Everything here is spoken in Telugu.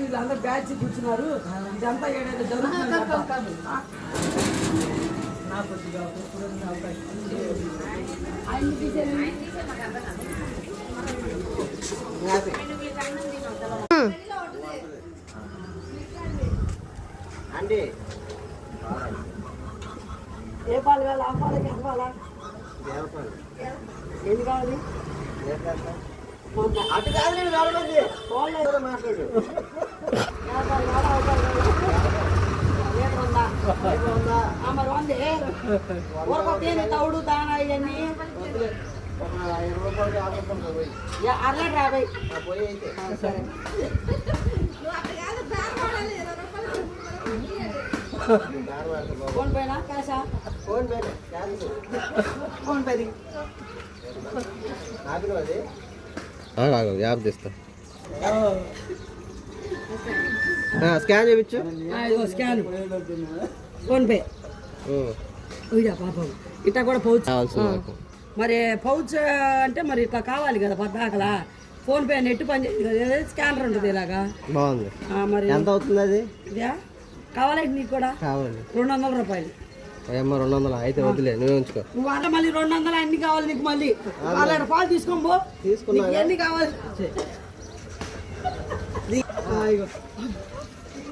వీళ్ళందరూ బ్యాచ్ కూర్చున్నారు. ఇదంతా ఏడైతే జరుగుతుంది. అండి ఏ పాలు కావాలి? ఆ పాలకి ఎంత పాలా? ఎన్ని కావాలి? అటు కాదు నేను మాట్లాడు. మరి వందే ఊరకొట్టేది తౌడు దానా ఇవన్నీ 50 పోయి అయితే సరే. ఫోన్ పేనా క్యాషా? ఫోన్ పే ఫోన్ పే నాకు యాప్ తీస్తా. స్కాన్ చేయించు. స్కాన్ ఫోన్ పే పాపం ఇట్లా కూడా పౌచ్. మరి పౌచ్ అంటే మరి ఇట్లా కావాలి కదా పద్దాకలా. ఫోన్ పే నెట్ పని చేయదు కదా, స్కానర్ ఉంటుంది ఇలాగా. బాగుంది. మరి ఎంత అవుతుంది అది? ఇదా కావాలి నీకు కూడా? కావాలి. 200 రూపాయలు. 200 అయితే వద్దులే, నువ్వే ఉంచుకో. నువ్వు అలా మళ్ళీ 200 అన్ని కావాలి నీకు. మళ్ళీ వాళ్ళ పాలు తీసుకోబో. తీసుకున్నా ఎన్ని కావాలి?